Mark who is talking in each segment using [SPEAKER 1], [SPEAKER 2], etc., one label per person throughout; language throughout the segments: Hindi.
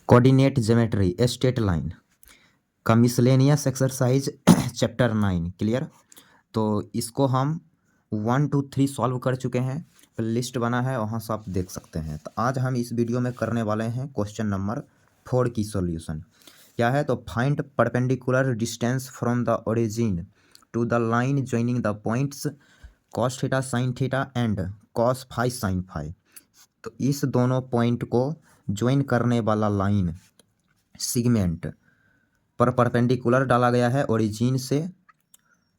[SPEAKER 1] Coordinate geometry a straight line का मिसलेनियस एक्सरसाइज चैप्टर 9 क्लियर। तो इसको हम 1 2 3 सॉल्व कर चुके हैं, लिस्ट बना है वहाँ से आप देख सकते हैं। तो आज हम इस वीडियो में करने वाले हैं क्वेश्चन नंबर 4 की सॉल्यूशन। क्या है तो find perpendicular distance from the origin to the line joining the points cos theta sine theta and cos phi sine phi. तो इस दोनों पॉइंट को ज्वाइन करने वाला लाइन सेगमेंट पर परपेंडिकुलर डाला गया है ओरिजिन से,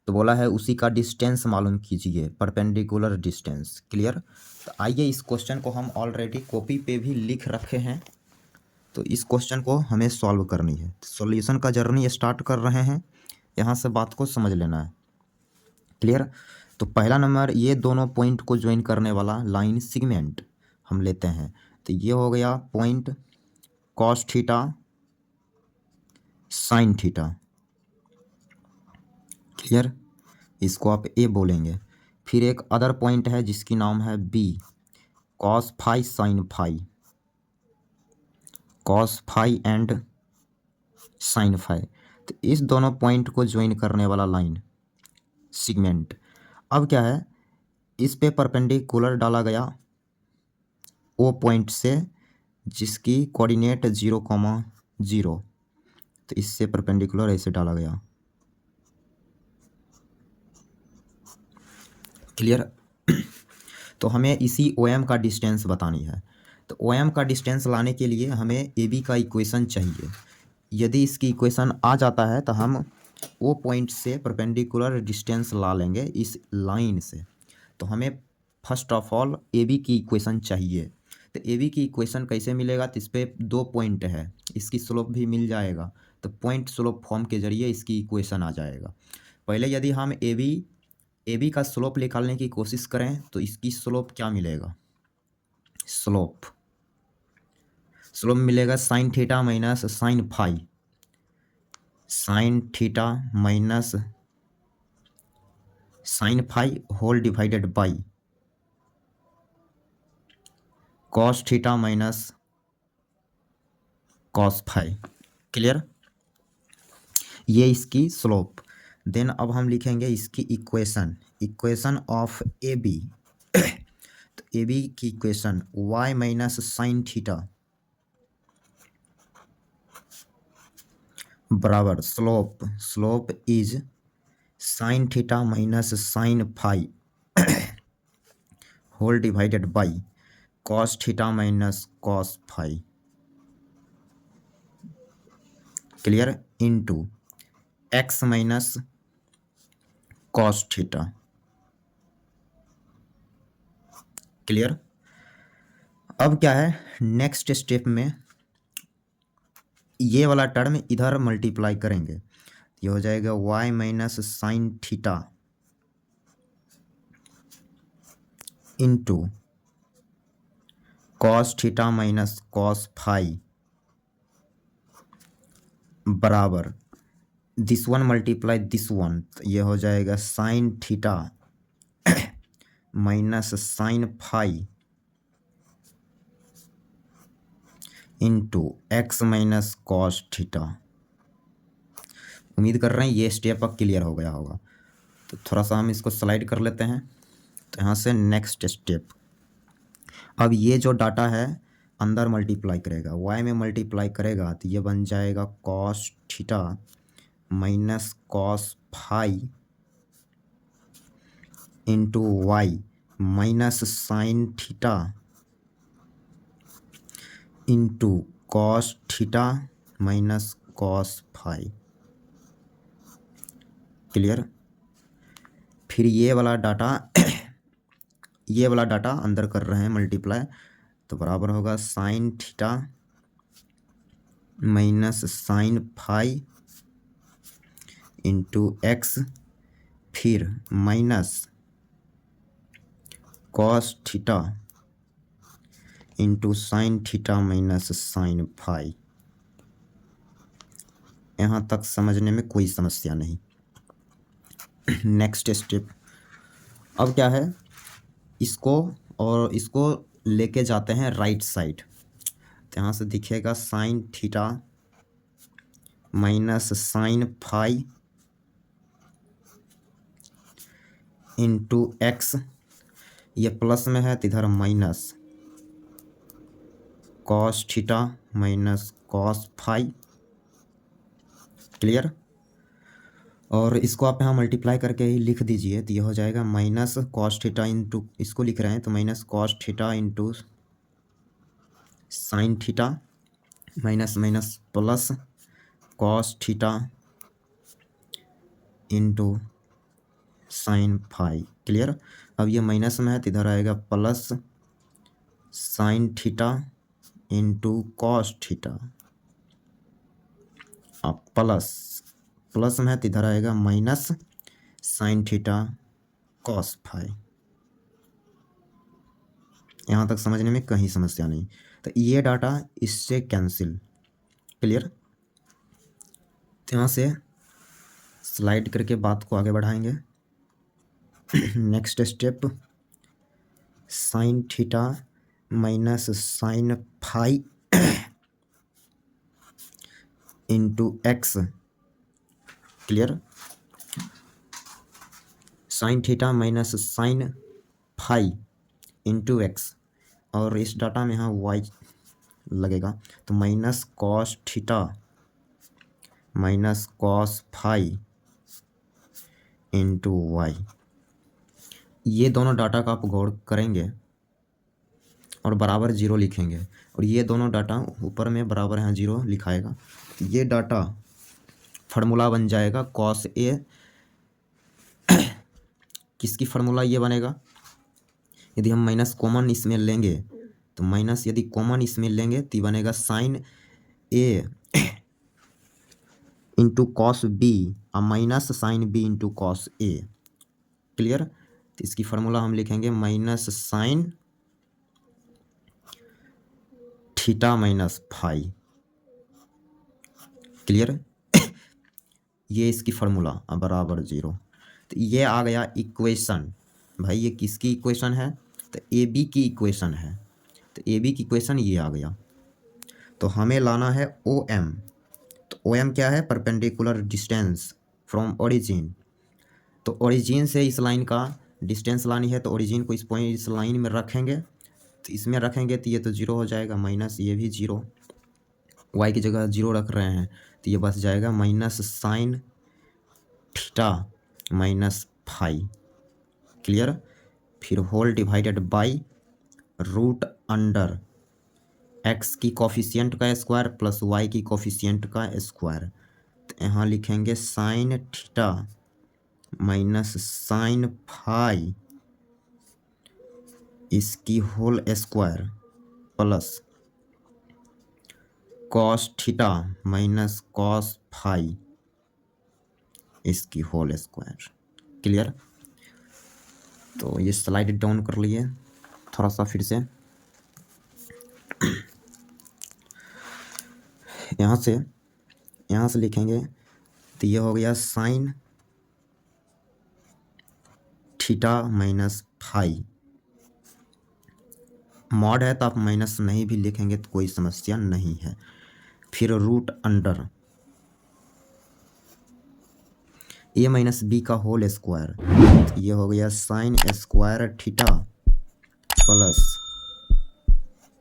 [SPEAKER 1] तो बोला है उसी का डिस्टेंस मालूम कीजिए, परपेंडिकुलर डिस्टेंस क्लियर। तो आइए इस क्वेश्चन को हम ऑलरेडी कॉपी पे भी लिख रखे हैं, तो इस क्वेश्चन को हमें सॉल्व करनी है। सॉल्यूशन का जर्नी स्टार्ट कर रहे हैं, यहाँ से बात को समझ लेना है क्लियर। तो पहला नंबर, ये दोनों पॉइंट को ज्वाइन करने वाला लाइन सेगमेंट हम लेते हैं। तो ये हो गया point cos theta sine theta clear, इसको आप ए बोलेंगे। फिर एक अदर पॉइंट है जिसकी नाम है B, cos phi sine phi, cos phi and sine phi. तो इस दोनों पॉइंट को ज्वाइन करने वाला लाइन सेगमेंट। अब क्या है, इस पे परपेंडिकुलर डाला गया ओ पॉइंट से जिसकी कोऑर्डिनेट 0,0, तो इससे परपेंडिकुलर ऐसे डाला गया क्लियर। तो हमें इसी ओ एम का डिस्टेंस बतानी है। तो ओ एम का डिस्टेंस लाने के लिए हमें ए बी का इक्वेशन चाहिए। यदि इसकी इक्वेशन आ जाता है तो हम वो पॉइंट से परपेंडिकुलर डिस्टेंस ला लेंगे इस लाइन से। तो हमें first of all A B की इक्वेशन चाहिए। तो ए बी की इक्वेशन कैसे मिलेगा, तो इस पर दो पॉइंट है, इसकी स्लोप भी मिल जाएगा। तो पॉइंट स्लोप फॉर्म के जरिए इसकी इक्वेशन आ जाएगा। पहले यदि हम ए बी का स्लोप निकालने की कोशिश करें तो इसकी स्लोप क्या मिलेगा, स्लोप मिलेगा sine theta minus sine phi, sine theta minus sine phi whole divided by cos theta minus cos phi clear, ये इसकी स्लोप। देन अब हम लिखेंगे इसकी इक्वेशन ऑफ ए बी। तो ए बी की equation y minus sine theta बराबर slope is sine theta minus sine phi whole divided by cos theta minus cos phi clear, into x minus cos theta clear. अब क्या है, नेक्स्ट स्टेप में ये वाला टर्म इधर मल्टीप्लाई करेंगे, ये हो जाएगा y minus sine theta into cos theta minus cos phi बराबर this one multiply this one, तो ये हो जाएगा sine theta minus sine phi into x minus cos theta. उम्मीद कर रहे हैं ये स्टेप अब क्लियर हो गया होगा। तो थोड़ा सा हम इसको स्लाइड कर लेते हैं। तो यहाँ से नेक्स्ट स्टेप, अब ये जो डाटा है अंदर मल्टीप्लाई करेगा, y में मल्टीप्लाई करेगा, तो ये बन जाएगा cos theta minus cos phi into y minus sine theta into cos theta minus cos phi clear. फिर ये वाला डाटा अंदर कर रहे हैं मल्टीप्लाई, तो बराबर होगा sine theta minus sine phi into x, फिर minus cos theta into sine theta minus sine phi. यहाँ तक समझने में कोई समस्या नहीं। नेक्स्ट स्टेप, अब क्या है, इसको लेके जाते हैं राइट साइड। तो तो यहाँ से दिखेगा sine theta minus sine phi into x, ये प्लस में है तो इधर minus cos theta minus cos phi. Clear. और इसको आप यहाँ मल्टीप्लाई करके ही लिख दीजिए तो ये हो जाएगा माइनस कॉस थीटा इंटू, इसको लिख रहे हैं तो minus cos theta into sine theta minus minus plus cos theta into sine phi. Clear. अब ये माइनस में है तो इधर आएगा plus sine theta into cos theta, अब प्लस में है तो इधर आएगा minus sine theta cos phi. यहाँ तक समझने में कहीं समस्या नहीं। तो ये डाटा इससे कैंसिल। क्लियर। तो यहाँ से स्लाइड करके बात को आगे बढ़ाएंगे। Next step, sine theta minus sine phi into x. Clear. Sine theta minus sine phi into x, और इस डाटा में यहाँ वाई लगेगा तो minus cos theta minus cos phi into y. ये दोनों डाटा का आप गौर करेंगे और बराबर जीरो लिखेंगे, और ये दोनों डाटा ऊपर में बराबर यहाँ जीरो लिखाएगा। ये डाटा फार्मूला बन जाएगा कॉस ए। किसकी फार्मूला ये बनेगा, यदि हम माइनस कॉमन इसमें लेंगे तो माइनस यदि कॉमन इसमें लेंगे तो बनेगा sine A into cos B और minus sine B into cos A. Clear. तो इसकी फार्मूला हम लिखेंगे minus sine theta minus phi. Clear. ये इसकी फार्मूला बराबर जीरो। तो ये आ गया इक्वेशन। भाई ये किसकी इक्वेशन है, तो ए बी की इक्वेशन है। तो ए बी की इक्वेशन ये आ गया। तो हमें लाना है ओ एम। तो ओ एम क्या है, परपेंडिकुलर डिस्टेंस फ्रॉम ओरिजिन। तो ओरिजिन से इस लाइन का डिस्टेंस लानी है, तो ओरिजिन को इस पॉइंट इस लाइन में रखेंगे, तो इसमें रखेंगे तो ये तो जीरो हो जाएगा, माइनस ये भी जीरो, वाई की जगह जीरो रख रहे हैं तो ये बच जाएगा minus sine theta minus phi. Clear. फिर whole divided by root under x की कोफिशिएंट का स्क्वायर प्लस वाई की कोफिशिएंट का स्क्वायर। तो यहाँ लिखेंगे sine theta minus sine phi इसकी whole square plus cos theta minus cos phi इसकी होल स्क्वायर। क्लियर। तो ये स्लाइड डाउन कर लिए थोड़ा सा फिर से। यहाँ से लिखेंगे तो ये हो गया sine theta minus phi. Mod है तो आप माइनस नहीं भी लिखेंगे तो कोई समस्या नहीं है। फिर root under A minus B का होल स्क्वायर, तो ये हो गया sine square theta plus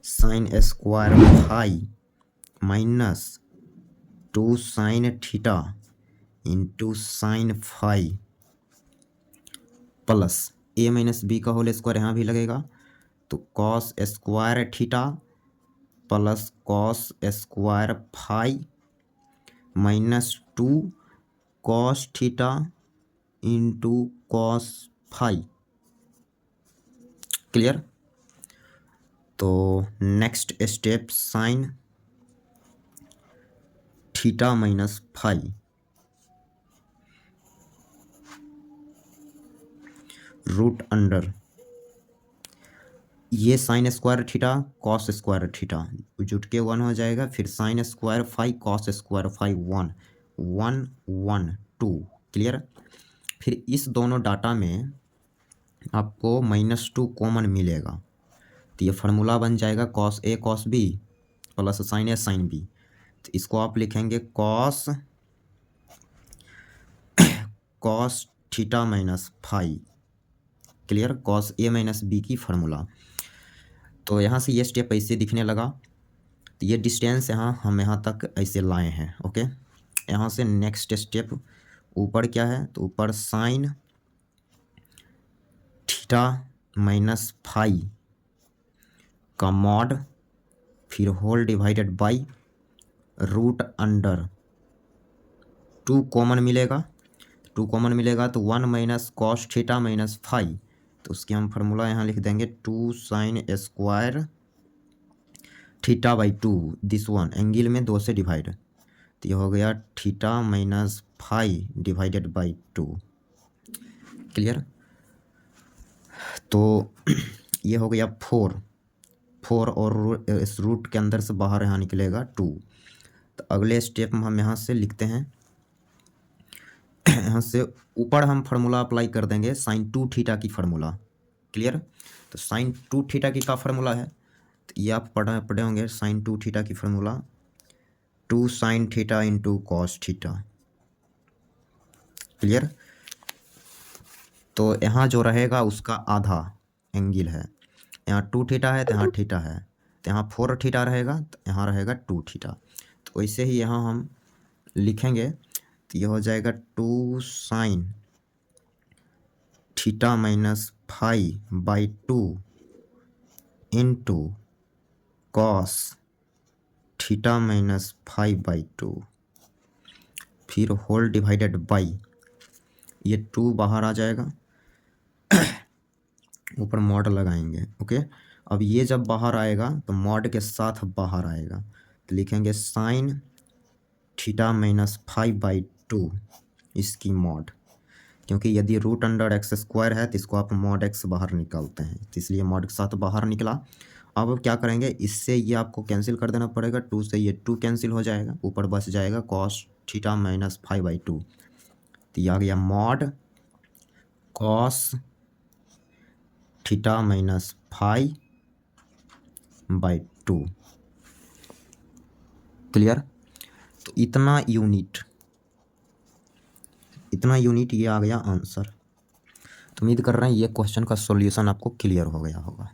[SPEAKER 1] sine square phi minus 2 sine theta into sine phi plus A minus B का होल स्क्वायर यहाँ भी लगेगा, तो cos square theta plus cos square phi minus 2 cos theta into cos phi. Clear. तो next step sine theta minus phi root under ये sine square theta cos square theta जुट के 1 हो जाएगा, फिर sine square phi cos square phi 1 1 1 2। Clear. फिर इस दोनों डाटा में आपको -2 कॉमन मिलेगा, तो ये फार्मूला बन जाएगा cos A cos B plus sine A sine B, तो इसको आप लिखेंगे cos theta minus phi. Clear, cos A minus B की फार्मूला। तो यहाँ से ये स्टेप ऐसे दिखने लगा, तो ये डिस्टेंस यहाँ हम यहाँ तक ऐसे लाए हैं। ओके, यहाँ से नेक्स्ट स्टेप ऊपर क्या है, तो ऊपर साइन थीटा माइनस फाई का मॉड, फिर whole divided by root under 2 common मिलेगा, 2 कॉमन मिलेगा तो 1 minus cos theta minus phi, तो उसकी हम फार्मूला यहाँ लिख देंगे 2 sine square theta by 2, this one angle में 2 से डिवाइड, तो ये हो गया theta minus phi divided by 2। Clear, तो ये हो गया 4 और इस रूट के अंदर से बाहर यहाँ निकलेगा 2। तो अगले स्टेप में हम यहाँ से लिखते हैं, यहाँ से ऊपर हम फार्मूला अप्लाई कर देंगे साइन 2 थीटा की फार्मूला। क्लियर, तो साइन 2 थीटा की का फार्मूला है, तो ये आप पढ़े होंगे, साइन 2 थीटा की formula 2 sine theta into cos theta. Clear, तो यहाँ जो रहेगा उसका आधा एंगल है, यहाँ 2 थीटा है तो यहाँ थीटा है, तो यहाँ 4 थीटा रहेगा, तो यहाँ रहेगा 2 थीटा। तो वैसे ही यहाँ हम लिखेंगे, तो ये हो जाएगा 2 sine theta minus phi by 2 into cos theta minus phi by 2, फिर होल डिवाइडेड बाई, ये 2 बाहर आ जाएगा, ऊपर मॉड लगाएंगे। ओके, अब ये जब बाहर आएगा तो मॉड के साथ बाहर आएगा, तो लिखेंगे sine theta minus five by 2 इसकी मॉड, क्योंकि यदि रूट अंडर एक्स स्क्वायर है तो इसको आप मॉड एक्स बाहर निकालते हैं, तो इसलिए मॉड के साथ बाहर निकला। अब क्या करेंगे, इससे ये आपको कैंसिल कर देना पड़ेगा, 2 से ये 2 कैंसिल हो जाएगा, ऊपर बच जाएगा cos theta minus five by 2, तो ये आ गया mod cos theta minus five by 2। Clear, तो इतना यूनिट ये आ गया आंसर। तो उम्मीद कर रहे हैं ये क्वेश्चन का सॉल्यूशन आपको क्लियर हो गया होगा।